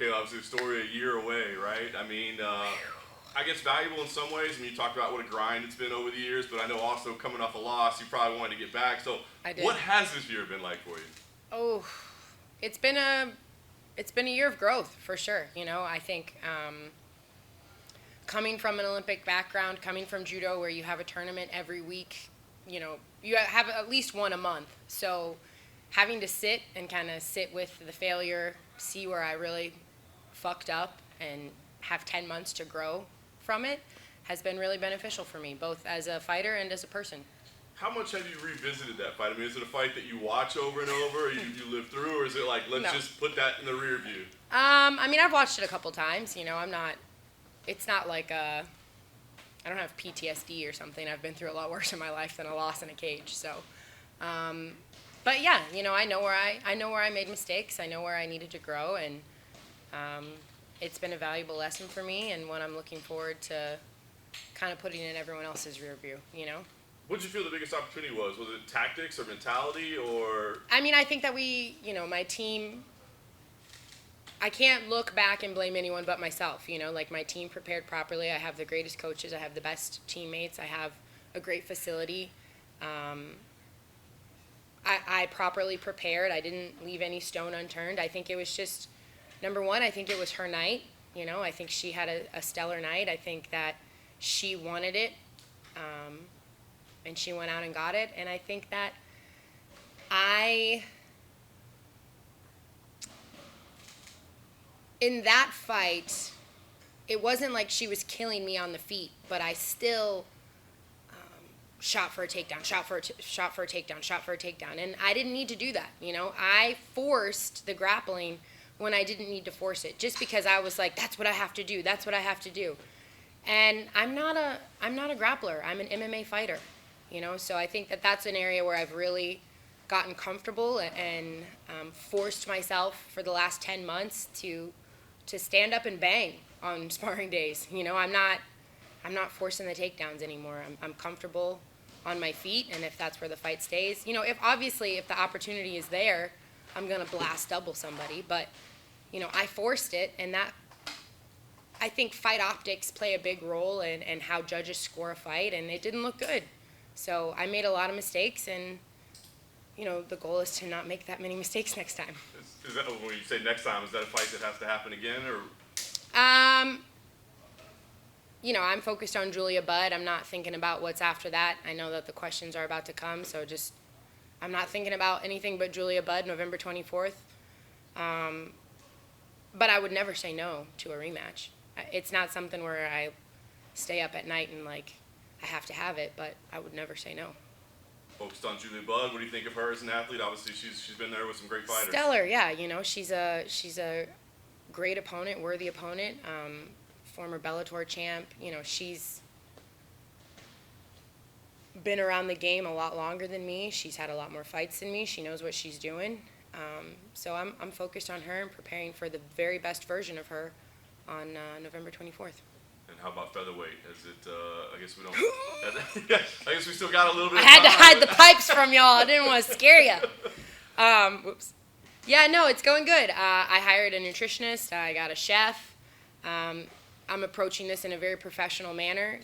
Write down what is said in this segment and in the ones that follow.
Kayla, obviously the story a year away, right? I mean, I guess valuable in some ways. I mean, you talked about what a grind it's been over the years, but I know also coming off a loss, you probably wanted to get back. So I did. what has this year been like for you? Oh, it's been a year of growth for sure. I think coming from an Olympic background, coming from judo where you have a tournament every week, you have at least one a month. So having to sit with the failure, see where I really fucked up, and have 10 months to grow from it has been really beneficial for me, both as a fighter and as a person. How much have you revisited that fight? I mean, is it a fight that you watch over and over, or you live through, or is it like, let's just put that in the rear view? I mean, I've watched it a couple times. It's not like I don't have PTSD or something. I've been through a lot worse in my life than a loss in a cage. So, but yeah, I know where I made mistakes. I know where I needed to grow, and it's been a valuable lesson for me, and one I'm looking forward to kind of putting in everyone else's rear view. What did you feel the biggest opportunity was? Was it tactics or mentality or? I mean, I think that my team, I can't look back and blame anyone but myself. Like my team prepared properly. I have the greatest coaches. I have the best teammates. I have a great facility. I properly prepared. I didn't leave any stone unturned. I think it was just, number one, I think it was her night. I think she had a stellar night. I think that she wanted it. And she went out and got it. And I think that in that fight, it wasn't like she was killing me on the feet, but I still shot for a takedown, shot for a takedown. And I didn't need to do that. I forced the grappling when I didn't need to force it, just because I was like, that's what I have to do. That's what I have to do. And I'm not a grappler. I'm an MMA fighter. So I think that that's an area where I've really gotten comfortable and forced myself for the last 10 months to stand up and bang on sparring days. I'm not forcing the takedowns anymore. I'm comfortable on my feet, and if that's where the fight stays, if the opportunity is there, I'm gonna blast double somebody. But I forced it, and that, I think fight optics play a big role in how judges score a fight, and it didn't look good. So I made a lot of mistakes, and the goal is to not make that many mistakes next time. Is that, when you say next time, is that a fight that has to happen again, or? I'm focused on Julia Budd. I'm not thinking about what's after that. I know that the questions are about to come, so I'm not thinking about anything but Julia Budd, November 24th. But I would never say no to a rematch. It's not something where I stay up at night and I have to have it, but I would never say no. Focused on Julia Budd. What do you think of her as an athlete? Obviously, she's been there with some great fighters. Stellar, yeah. She's a great opponent, worthy opponent. Former Bellator champ. She's been around the game a lot longer than me. She's had a lot more fights than me. She knows what she's doing. So I'm focused on her and preparing for the very best version of her on November 24th. And how about featherweight? Is it? I guess we don't. I guess we still got a little bit. I had to hide the pipes from y'all. I didn't want to scare you. Whoops. Yeah, no, it's going good. I hired a nutritionist. I got a chef. I'm approaching this in a very professional manner.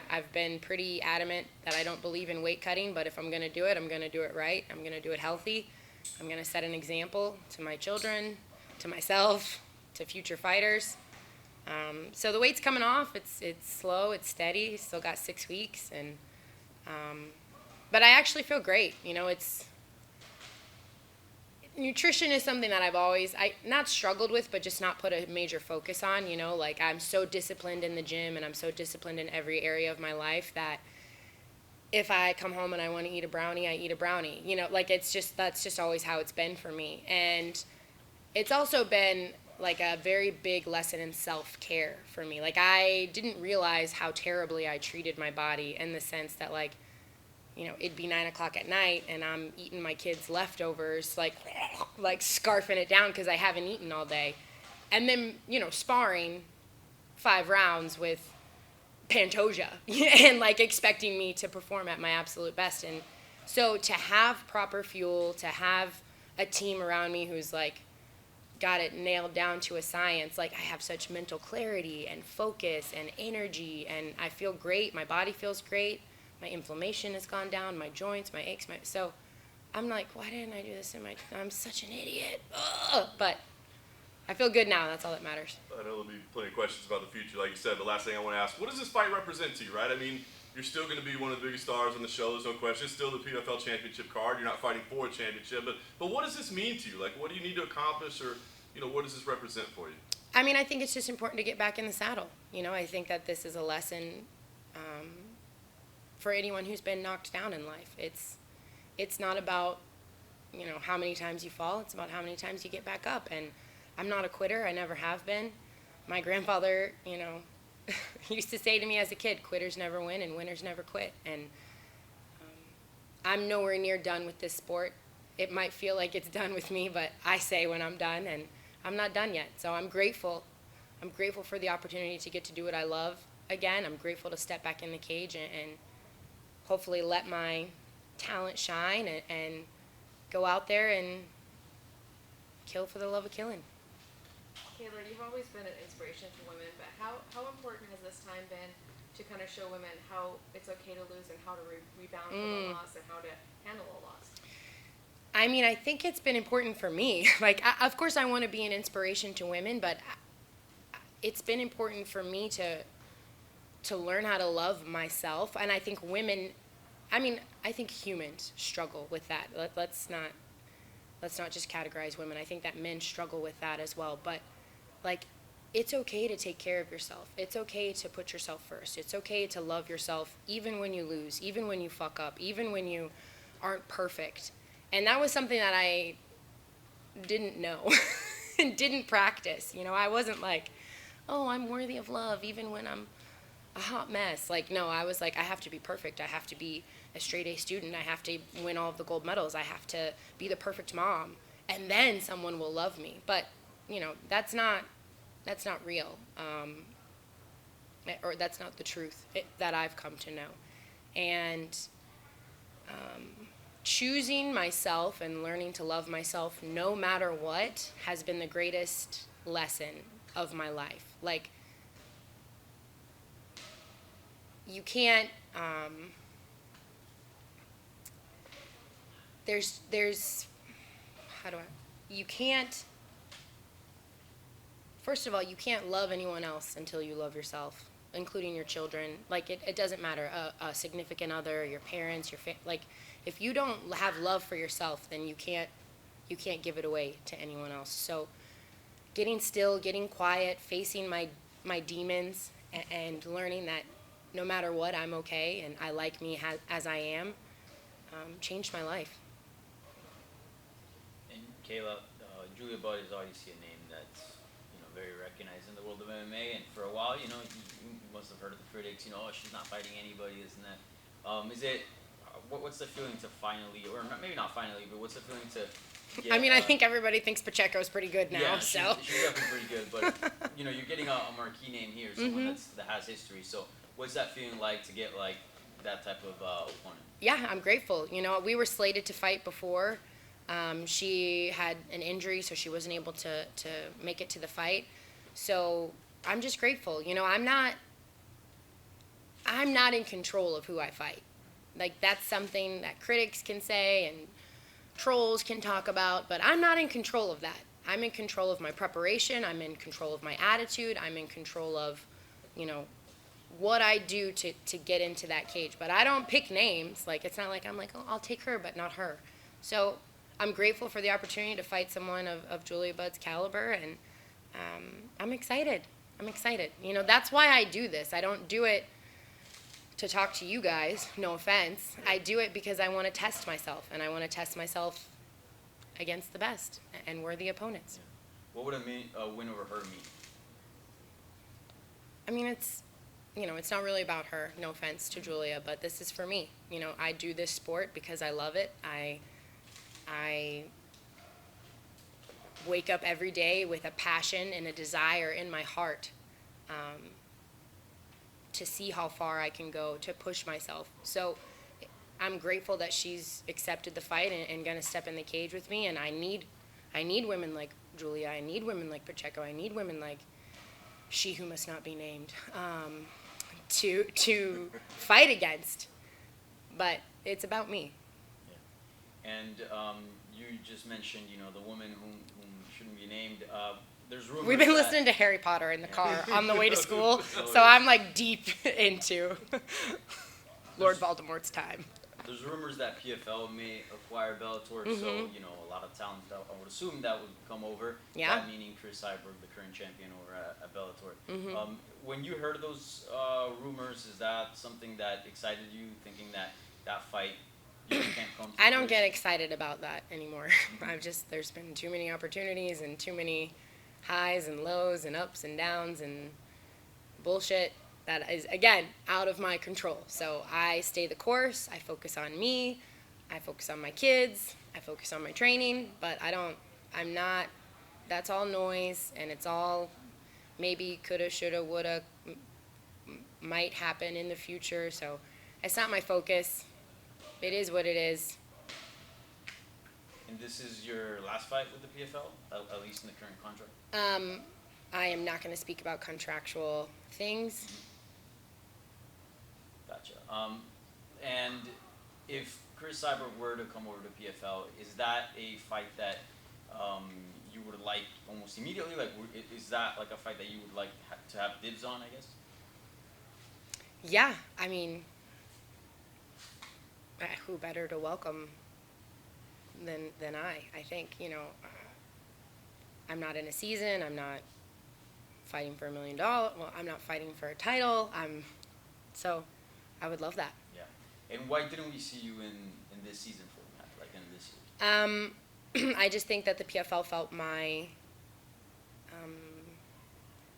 I've been pretty adamant that I don't believe in weight cutting, but if I'm going to do it, I'm going to do it right. I'm going to do it healthy. I'm going to set an example to my children, to myself, to future fighters. So the weight's coming off. It's slow. It's steady. Still got 6 weeks, and but I actually feel great. Nutrition is something that I've always not struggled with, but just not put a major focus on. I'm so disciplined in the gym, and I'm so disciplined in every area of my life that if I come home and I want to eat a brownie, I eat a brownie. That's just always how it's been for me. And it's also been a very big lesson in self-care for me. I didn't realize how terribly I treated my body, in the sense that it'd be 9 o'clock at night and I'm eating my kids' leftovers, scarfing it down because I haven't eaten all day. And then, sparring 5 rounds with Pantoja and expecting me to perform at my absolute best. And so to have proper fuel, to have a team around me who's got it nailed down to a science. Like, I have such mental clarity and focus and energy, and I feel great. My body feels great. My inflammation has gone down, my joints, my aches, so I'm like, why didn't I do this I'm such an idiot. Ugh. But I feel good now. That's all that matters. I know there'll be plenty of questions about the future. Like you said, the last thing I want to ask, what does this fight represent to you, right? I mean, you're still going to be one of the biggest stars on the show. There's no question. It's still the PFL Championship card. You're not fighting for a championship. But what does this mean to you? Like, what do you need to accomplish, or, what does this represent for you? I mean, I think it's just important to get back in the saddle. I think that this is a lesson for anyone who's been knocked down in life. It's not about, how many times you fall. It's about how many times you get back up. And I'm not a quitter. I never have been. My grandfather, used to say to me as a kid, quitters never win and winners never quit. And I'm nowhere near done with this sport. It might feel like it's done with me, but I say when I'm done, and I'm not done yet. So I'm grateful. I'm grateful for the opportunity to get to do what I love again. I'm grateful to step back in the cage and hopefully let my talent shine and go out there and kill for the love of killing. Kayla, you've always been an inspiration to women, but how important has this time been to kind of show women how it's okay to lose and how to rebound from a loss and how to handle a loss? I mean, I think it's been important for me. Of course I want to be an inspiration to women, but it's been important for me to learn how to love myself. And I think I think humans struggle with that. Let's not just categorize women. I think that men struggle with that as well. But it's okay to take care of yourself. It's okay to put yourself first. It's okay to love yourself even when you lose, even when you fuck up, even when you aren't perfect. And that was something that I didn't know and didn't practice. I wasn't like, oh, I'm worthy of love even when I'm a hot mess. No, I was like, I have to be perfect. I have to be a straight A student. I have to win all of the gold medals. I have to be the perfect mom. And then someone will love me. But, that's not real. Or that's not the truth that I've come to know. And choosing myself and learning to love myself no matter what has been the greatest lesson of my life. You can't, you can't, first of all, you can't love anyone else until you love yourself, including your children. It doesn't matter, a significant other, your parents, if you don't have love for yourself, then you can't give it away to anyone else. So getting still, getting quiet, facing my demons, and learning that no matter what, I'm okay and I like me as I am, changed my life. And Kayla, Julia Budd is obviously a name that's very recognized in the world of MMA, and for a while, you must have heard of the critics, oh, she's not fighting anybody, isn't that? What's the feeling to finally, or maybe not finally, but what's the feeling to get, I think everybody thinks Pacheco's pretty good now, yeah, so. She's definitely pretty good, but, you're getting a marquee name here, someone that has history, so what's that feeling like to get, that type of opponent? Yeah, I'm grateful. We were slated to fight before. She had an injury, so she wasn't able to make it to the fight. So I'm just grateful. I'm not in control of who I fight. That's something that critics can say and trolls can talk about, but I'm not in control of that. I'm in control of my preparation. I'm in control of my attitude. I'm in control of, what I do to get into that cage. But I don't pick names. It's not like I'm like, oh, I'll take her, but not her. So I'm grateful for the opportunity to fight someone of Julia Budd's caliber, and I'm excited. That's why I do this. I don't do it to talk to you guys, no offense. I do it because I want to test myself, and I want to test myself against the best and worthy opponents. Yeah. What would a win over her mean? It's not really about her, no offense to Julia, but this is for me. I do this sport because I love it. I wake up every day with a passion and a desire in my heart to see how far I can go, to push myself. So I'm grateful that she's accepted the fight and going to step in the cage with me, and I need women Julia. I need women like Pacheco. I need women like she who must not be named to fight against. But it's about me. Yeah. And you just mentioned, the woman whom shouldn't be named. There's rumors. We've been that- listening to Harry Potter in the car on the way to school, so I'm like deep into Lord Voldemort's time. There's rumors that PFL may acquire Bellator, so a lot of talent. I would assume that would come over. Yeah. That meaning Cris Cyborg, the current champion over at Bellator. When you heard those rumors, is that something that excited you, thinking that fight can't come? I don't get excited about that anymore. There's been too many opportunities and too many highs and lows and ups and downs and bullshit that is, again, out of my control. So I stay the course. I focus on me. I focus on my kids. I focus on my training. But that's all noise, and it's all maybe coulda, shoulda, woulda, might happen in the future. So it's not my focus. It is what it is. And this is your last fight with the PFL, at least in the current contract? I am not going to speak about contractual things. Gotcha. And if Cris Cyborg were to come over to PFL, is that a fight that you would like almost immediately? Like, is that like a fight that you would like to have dibs on, I guess? Yeah, I mean, who better to welcome than I think, I'm not in a season. I'm not fighting for $1 million. Well, I'm not fighting for a title. So I would love that. Yeah. And why didn't we see you in this season format, like in this year? I just think that the PFL felt my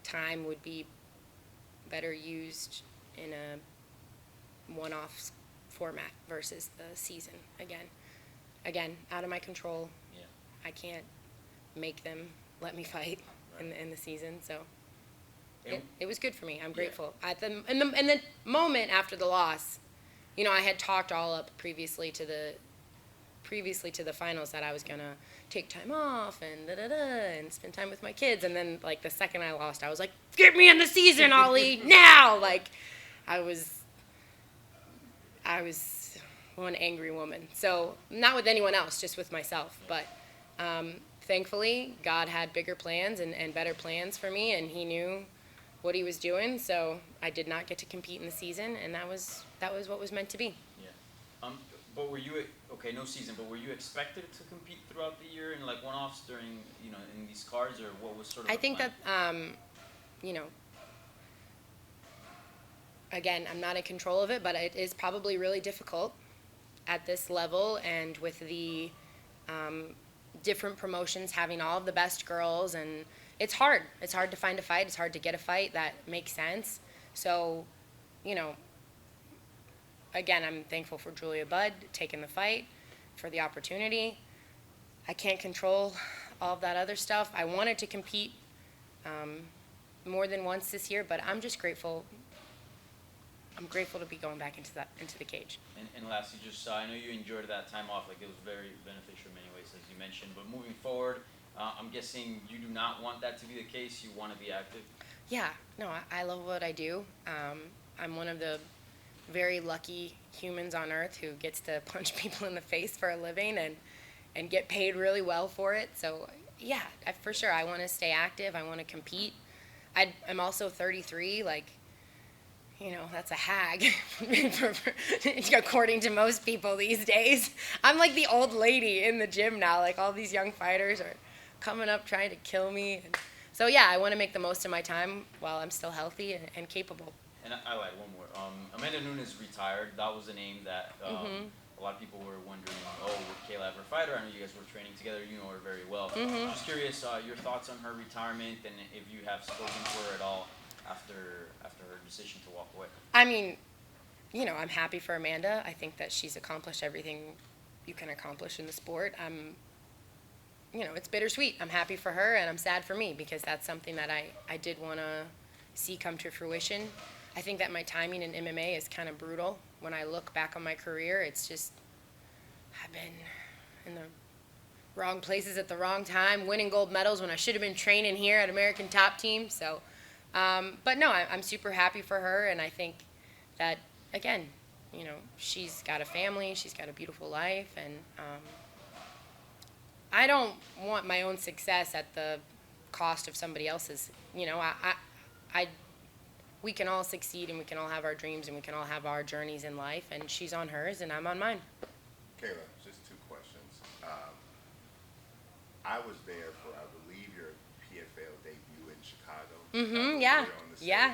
time would be better used in a one-off format versus the season. Again, out of my control. Yeah. I can't make them let me fight in the season. So it was good for me. I'm grateful. In the moment after the loss, I had talked all up previously to the finals that I was gonna take time off and and spend time with my kids. And then like the second I lost, I was like, get me in the season, Ollie, now! Like I was one angry woman. So not with anyone else, just with myself. But thankfully, God had bigger plans and better plans for me, and He knew what He was doing. So I did not get to compete in the season, and that was what was meant to be. Yeah. But were you no season? But were you expected to compete throughout the year in like one-offs during in these cards, or what was sort of? I think plan? that again, I'm not in control of it, but it is probably really difficult at this level, and with the different promotions having all of the best girls, and it's hard. It's hard to find a fight. It's hard to get a fight that makes sense. So, again, I'm thankful for Julia Budd taking the fight, for the opportunity. I can't control all of that other stuff. I wanted to compete more than once this year, but I'm just grateful. I'm grateful to be going back into the cage. And lastly, just I know you enjoyed that time off. Like it was very beneficial in many ways, as you mentioned. But moving forward, I'm guessing you do not want that to be the case. You want to be active. Yeah, no, I love what I do. I'm one of the very lucky humans on earth who gets to punch people in the face for a living and get paid really well for it. So yeah, for sure, I want to stay active. I want to compete. I'm also 33. Like, that's a hag, according to most people these days. I'm like the old lady in the gym now. Like all these young fighters are coming up trying to kill me. So yeah, I want to make the most of my time while I'm still healthy and capable. And I lied, one more. Amanda Nunes retired. That was a name that a lot of people were wondering, would Kayla ever fight her? I know you guys were training together. You know her very well. Just curious, your thoughts on her retirement, and if you have spoken to her at all after her decision to walk away. I mean, I'm happy for Amanda. I think that she's accomplished everything you can accomplish in the sport. It's bittersweet. I'm happy for her, and I'm sad for me, because that's something that I did want to see come to fruition. I think that my timing in MMA is kind of brutal. When I look back on my career, it's just, I've been in the wrong places at the wrong time, winning gold medals when I should have been training here at American Top Team. So, but no, I'm super happy for her, and I think that, again, she's got a family, she's got a beautiful life, and I don't want my own success at the cost of somebody else's. We can all succeed, and we can all have our dreams, and we can all have our journeys in life, and she's on hers, and I'm on mine. Kayla, just 2 questions. I was there for, I believe, your PFL debut in Chicago. Mm-hmm, yeah, yeah.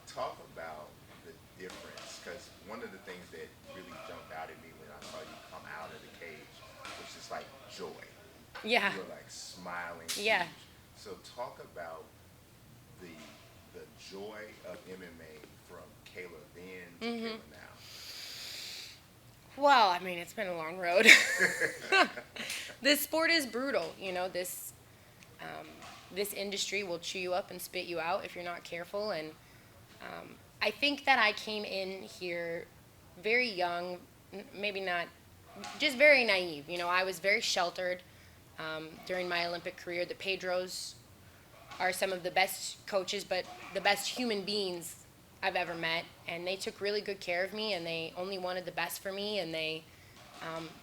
Talk about the difference, because one of the things that really jumped out at me when I saw you come out of the cage was just like joy. Yeah. You were like smiling. Yeah. Huge. So talk about the joy of MMA from Kayla then to Kayla now. Well, I mean, it's been a long road. This sport is brutal. This industry will chew you up and spit you out if you're not careful. And I think that I came in here very young, maybe not, just very naive. I was very sheltered during my Olympic career. The Pedros are some of the best coaches, but the best human beings I've ever met, and they took really good care of me, and they only wanted the best for me, and they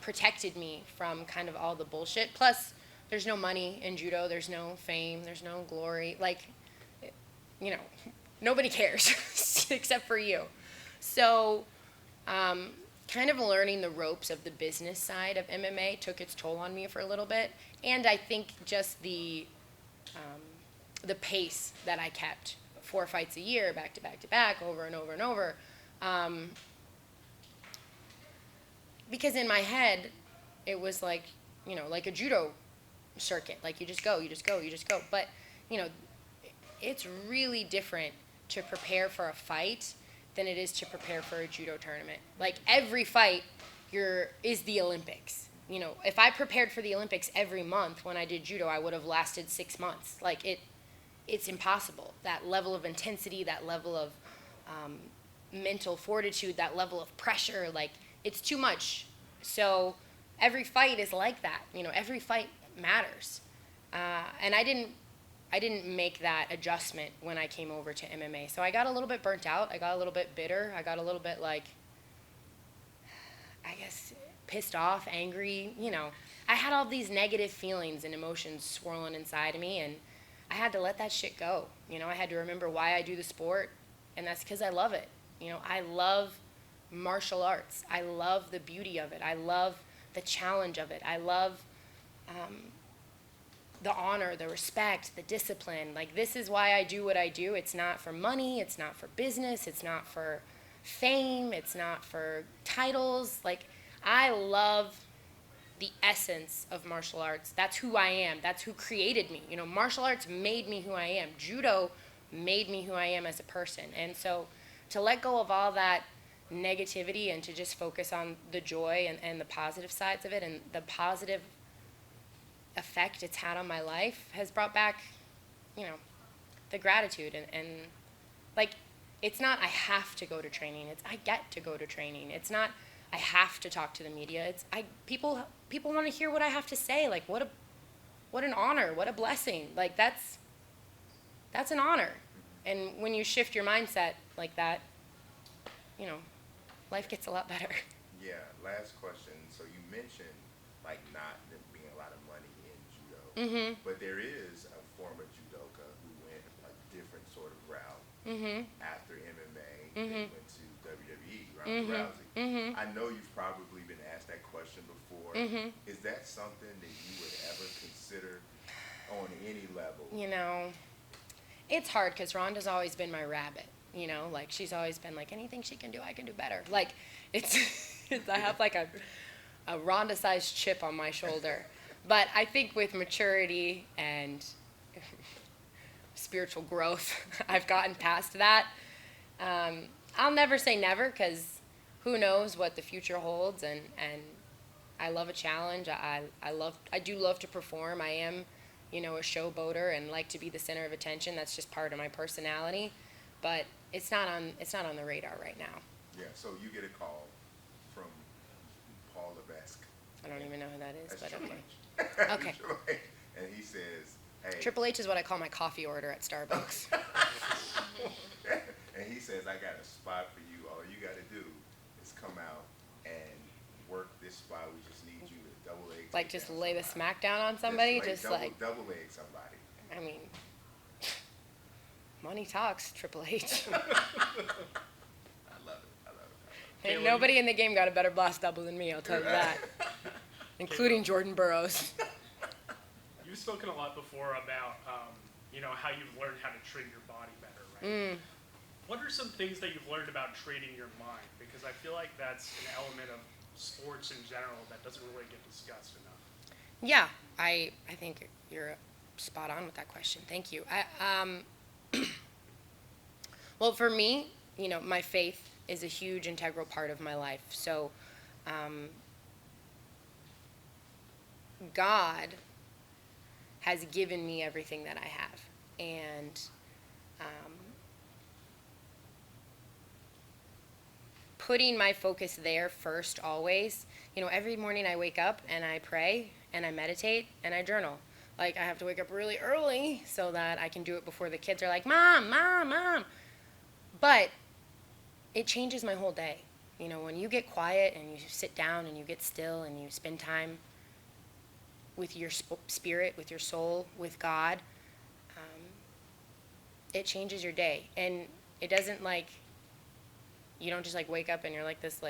protected me from kind of all the bullshit. Plus, there's no money in judo, there's no fame, there's no glory. Nobody cares except for you. So, kind of learning the ropes of the business side of MMA took its toll on me for a little bit, and I think just the pace that I kept. 4 fights a year, back to back to back, over and over and over. Because in my head, it was like a judo circuit. Like you just go. But, it's really different to prepare for a fight than it is to prepare for a judo tournament. Like every fight is the Olympics. If I prepared for the Olympics every month when I did judo, I would have lasted 6 months. It's impossible. That level of intensity, that level of mental fortitude, that level of pressure, it's too much. So every fight is like that. Every fight matters. And I didn't make that adjustment when I came over to MMA. So I got a little bit burnt out. I got a little bit bitter. I got a little bit pissed off, angry. I had all these negative feelings and emotions swirling inside of me, and I had to let that shit go. I had to remember why I do the sport, and that's because I love it. I love martial arts. I love the beauty of it. I love the challenge of it. I love the honor, the respect, the discipline. This is why I do what I do. It's not for money. It's not for business. It's not for fame. It's not for titles. I love the essence of martial arts. That's who I am. That's who created me. Martial arts made me who I am. Judo made me who I am as a person. And so to let go of all that negativity and to just focus on the joy and the positive sides of it and the positive effect it's had on my life has brought back, the gratitude. And it's not I have to go to training. It's I get to go to training. It's not I have to talk to the media. It's people want to hear what I have to say. What an honor, what a blessing. That's an honor. And when you shift your mindset like that, life gets a lot better. Yeah, last question. So you mentioned not there being a lot of money in judo, but there is a former judoka who went a different sort of route after MMA and went to WWE, Ronda Rousey. I know you've probably been asked that question before. Is that something that you would ever consider on any level? It's hard because Ronda's always been my rabbit. She's always been anything she can do, I can do better. I have a Ronda-sized chip on my shoulder. But I think with maturity and spiritual growth, I've gotten past that. I'll never say never because who knows what the future holds, and I love a challenge. I do love to perform. I am, a showboater and like to be the center of attention. That's just part of my personality, but it's not on the radar right now. Yeah. So you get a call from Paul Levesque. I don't even know who that is, That's but Triple okay. H. Okay. Triple H. And he says, hey. Triple H is what I call my coffee order at Starbucks. And he says, I got a spot for you. All you got to do is come out and work this spot. We just need you to double leg. Like, just lay the smack down on somebody? Just double leg somebody. I mean, money talks, Triple H. I love it. Ain't nobody in the game got a better blast double than me, I'll tell you that. Including Jordan Burroughs. You've spoken a lot before about, how you've learned how to train your body better, right? What are some things that you've learned about training your mind? Because I feel like that's an element of sports in general that doesn't really get discussed enough. Yeah, I think you're spot on with that question. Thank you. Well, for me, my faith is a huge integral part of my life. So, God has given me everything that I have. And putting my focus there first always. Every morning I wake up and I pray and I meditate and I journal. Like, I have to wake up really early so that I can do it before the kids are like, Mom, Mom, Mom. But it changes my whole day. When you get quiet and you sit down and you get still and you spend time with your spirit, with your soul, with God, it changes your day. And it doesn't you don't just wake up and you're like this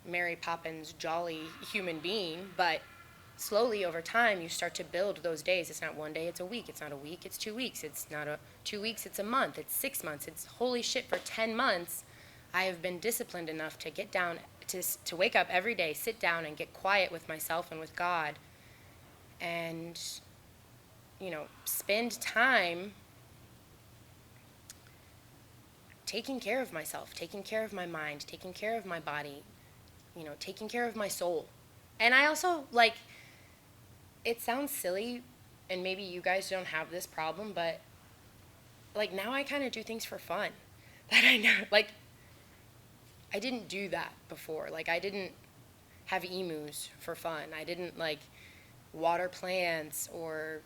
Mary Poppins jolly human being, but slowly over time you start to build those days. It's not one day, it's a week. It's not a week, it's 2 weeks. It's not 2 weeks, it's a month. It's 6 months. It's holy shit, for 10 months I have been disciplined enough to get down, to wake up every day, sit down and get quiet with myself and with God and, spend time taking care of myself, taking care of my mind, taking care of my body, taking care of my soul. And I also, it sounds silly, and maybe you guys don't have this problem, but, now I kind of do things for fun. That I know, I didn't do that before. I didn't have emus for fun. I didn't, water plants or,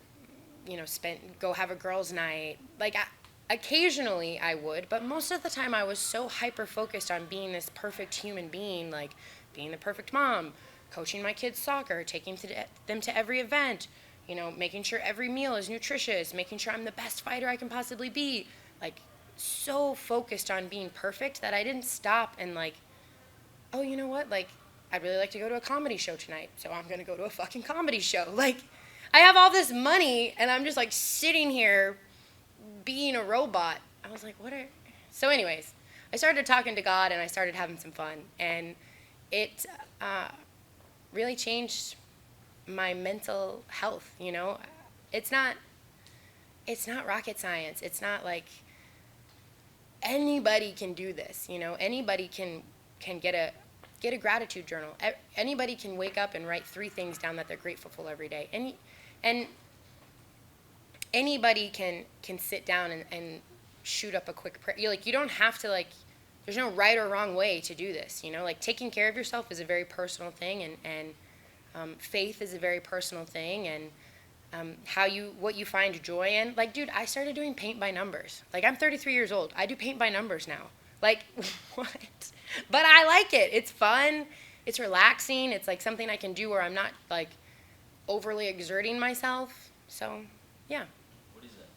go have a girls' night. Occasionally I would, but most of the time I was so hyper-focused on being this perfect human being, being the perfect mom, coaching my kids soccer, taking them to every event, making sure every meal is nutritious, making sure I'm the best fighter I can possibly be. So focused on being perfect that I didn't stop and oh, you know what? I'd really like to go to a comedy show tonight, so I'm going to go to a fucking comedy show. I have all this money, and I'm just, sitting here being a robot. I was like, what are... So anyways, I started talking to God, and I started having some fun, and it really changed my mental health, It's not rocket science. It's not anybody can do this, Anybody can get a gratitude journal. Anybody can wake up and write 3 things down that they're grateful for every day. And anybody can sit down and shoot up a quick prayer. You don't have to there's no right or wrong way to do this, taking care of yourself is a very personal thing, and faith is a very personal thing, and what you find joy in. Dude, I started doing paint by numbers. I'm 33 years old. I do paint by numbers now. What? But I like it. It's fun. It's relaxing. It's something I can do where I'm not overly exerting myself. So, yeah. What is that?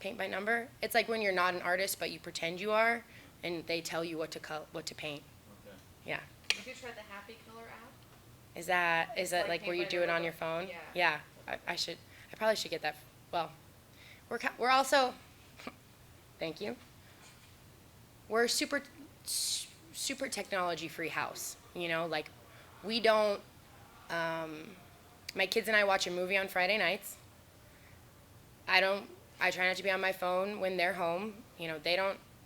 Paint by number. It's when you're not an artist, but you pretend you are, and they tell you what to paint. Okay. Yeah. Have you tried the Happy Color app? Is that Like where paint you by do it number, on your phone? yeah. Yeah. I probably should get that. Well, we're also, thank you. We're a super technology-free house, we don't, my kids and I watch a movie on Friday nights. I try not to be on my phone when they're home.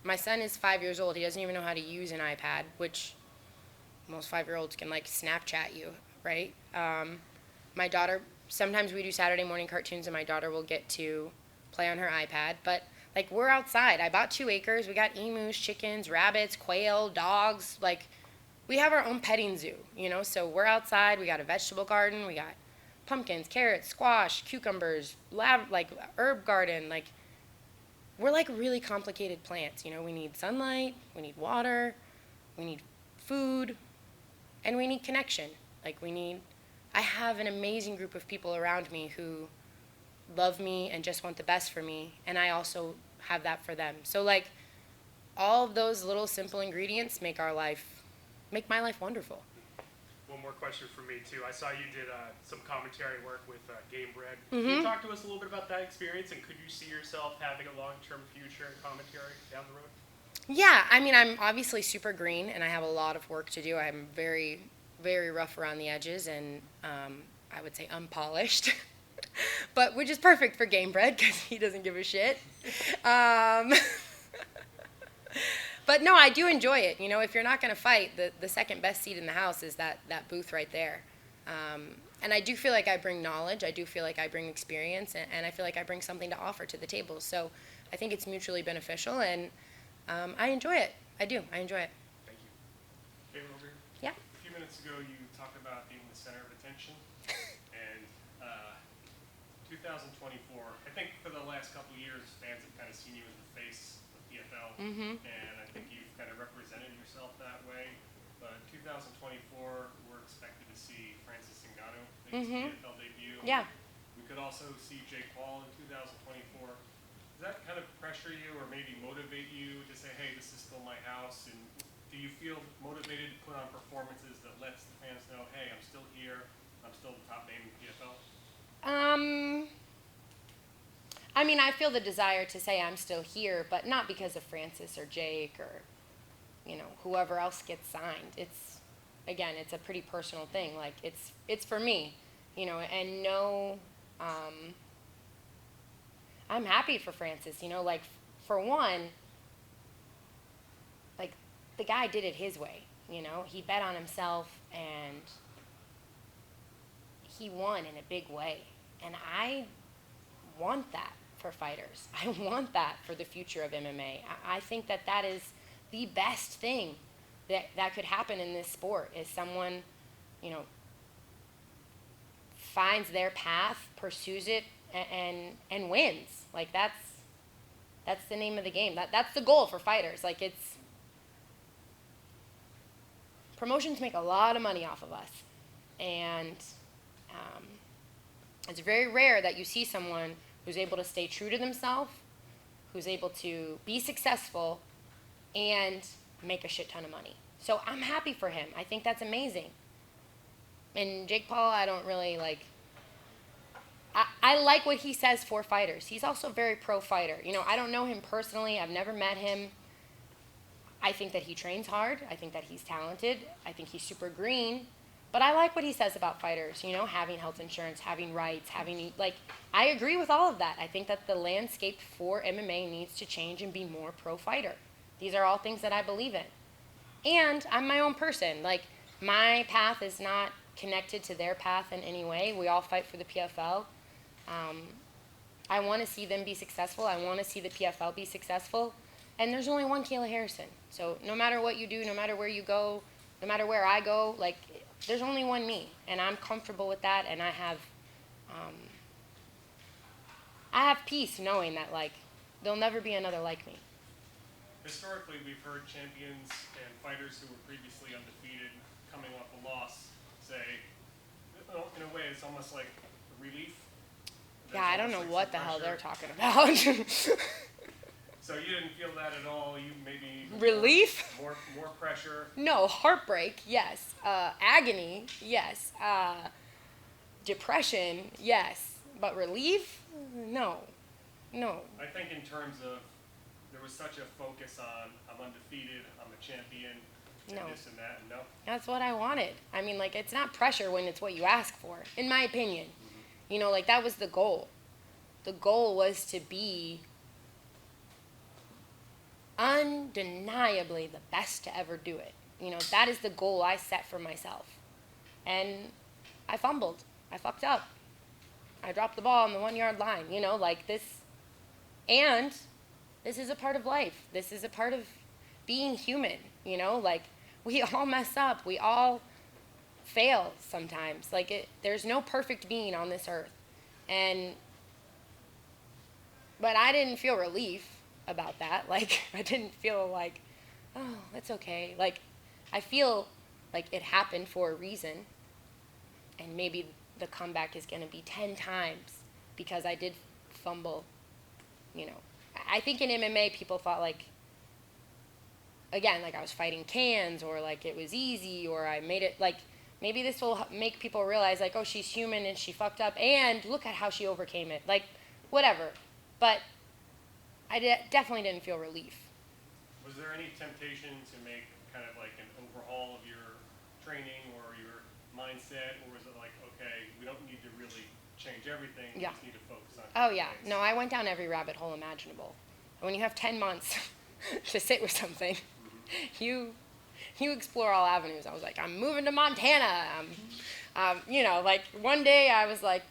My son is 5 years old. He doesn't even know how to use an iPad, which most 5-year-olds can Snapchat you, right? My daughter, sometimes we do Saturday morning cartoons and my daughter will get to play on her iPad, but we're outside. I bought 2 acres. We got emus, chickens, rabbits, quail, dogs. we have our own petting zoo, you know, so we're outside, we got a vegetable garden, we got pumpkins, carrots, squash, cucumbers, like herb garden, like we're like really complicated plants, you know, we need sunlight, we need water, we need food, and we need connection. I have an amazing group of people around me who love me and just want the best for me, and I also have that for them. So like all of those little simple ingredients make my life wonderful. One more question for me too. I saw you did some commentary work with Game Bread. Can you talk to us a little bit about that experience, and could you see yourself having a long-term future in commentary down the road? Yeah, I mean, I'm obviously super green, and I have a lot of work to do. I'm very, very rough around the edges, and I would say unpolished, but which is perfect for Game Bread because he doesn't give a shit. But no, I do enjoy it. You know, if you're not going to fight, the second best seat in the house is that booth right there. And I do feel like I bring knowledge. I do feel like I bring experience, and I feel like I bring something to offer to the table. So I think it's mutually beneficial, and I enjoy it. I do. I enjoy it. Thank you. Kayla, over here. Yeah. A few minutes ago, you talked about being the center of attention, and 2024. I think for the last couple of years, fans have kind of seen you as the face of PFL, and I think you've kind of represented yourself that way. But 2024, we're expected to see Francis Ngannou make his PFL debut. Yeah. We could also see Jake Paul in 2024. Does that kind of pressure you or maybe motivate you to say, hey, this is still my house? And do you feel motivated to put on performances that lets the fans know, hey, I'm still here, I'm still the top name in PFL? I mean, I feel the desire to say I'm still here, but not because of Francis or Jake or, you know, whoever else gets signed. It's a pretty personal thing. Like, it's for me, you know, and no, I'm happy for Francis, you know, like, for one, like, the guy did it his way, you know? He bet on himself, and he won in a big way. And I want that for fighters. I want that for the future of MMA. I think that is the best thing that could happen in this sport, is someone, you know, finds their path, pursues it, and wins. Like, that's the name of the game. That's the goal for fighters. Like, promotions make a lot of money off of us, and it's very rare that you see someone who's able to stay true to themselves, who's able to be successful and make a shit ton of money. So I'm happy for him. I think that's amazing. And Jake Paul, I don't really like. I like what he says for fighters. He's also very pro-fighter. You know, I don't know him personally. I've never met him. I think that he trains hard. I think that he's talented. I think he's super green. But I like what he says about fighters, you know, having health insurance, having rights, I agree with all of that. I think that the landscape for MMA needs to change and be more pro-fighter. These are all things that I believe in. And I'm my own person. Like, my path is not connected to their path in any way. We all fight for the PFL. I want to see them be successful. I want to see the PFL be successful. And there's only one Kayla Harrison. So no matter what you do, no matter where you go, no matter where I go, like, there's only one me. And I'm comfortable with that, and I have peace knowing that, like, there'll never be another like me. Historically, we've heard champions and fighters who were previously undefeated coming off a loss say, in a way, it's almost like relief. Yeah, I don't know what the hell they're talking about. So you didn't feel that at all? You maybe relief? More pressure? No, heartbreak, yes. Agony, yes. Depression, yes. But relief? No. I think in terms of, there was such a focus on, I'm undefeated, I'm a champion, and this and that, and no. That's what I wanted. I mean, like, it's not pressure when it's what you ask for, in my opinion. Mm-hmm. You know, like, that was the goal. The goal was to be undeniably the best to ever do it. You know, that is the goal I set for myself. And I fumbled. I fucked up. I dropped the ball on the 1-yard line, you know, like this. And this is a part of life. This is a part of being human, you know, like, we all mess up. We all fail sometimes. Like, there's no perfect being on this earth. But I didn't feel relief about that. Like, I didn't feel like, oh, that's okay. Like, I feel like it happened for a reason, and maybe the comeback is going to be 10 times because I did fumble, you know. I think in MMA people thought, like, again, like I was fighting cans, or like it was easy, or I made it, like, maybe this will make people realize, like, oh, she's human and she fucked up, and look at how she overcame it. Like, whatever. But I definitely didn't feel relief. Was there any temptation to make kind of like an overhaul of your training or your mindset, or was it like, okay, we don't need to really change everything, we Yeah. just need to focus on Oh, different yeah. things? No, I went down every rabbit hole imaginable. When you have 10 months to sit with something, you explore all avenues. I was like, I'm moving to Montana. You know, like, one day I was like,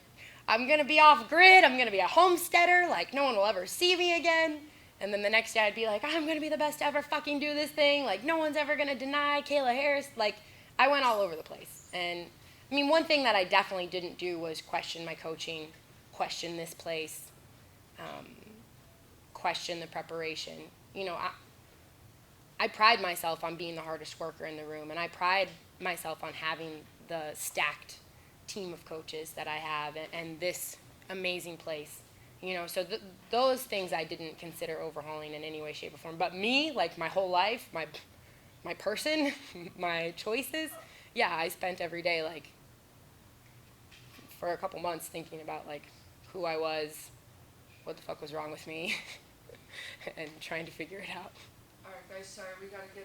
I'm going to be off grid. I'm going to be a homesteader. Like, no one will ever see me again. And then the next day I'd be like, I'm going to be the best to ever fucking do this thing. Like, no one's ever going to deny Kayla Harris. Like, I went all over the place. And, I mean, one thing that I definitely didn't do was question my coaching, question this place, question the preparation. You know, I pride myself on being the hardest worker in the room, and I pride myself on having the stacked team of coaches that I have, and this amazing place. You know, so those things I didn't consider overhauling in any way, shape, or form. But me, like, my whole life, my person, my choices, yeah, I spent every day, like, for a couple months thinking about, like, who I was, what the fuck was wrong with me, and trying to figure it out. All right, guys, sorry, we gotta get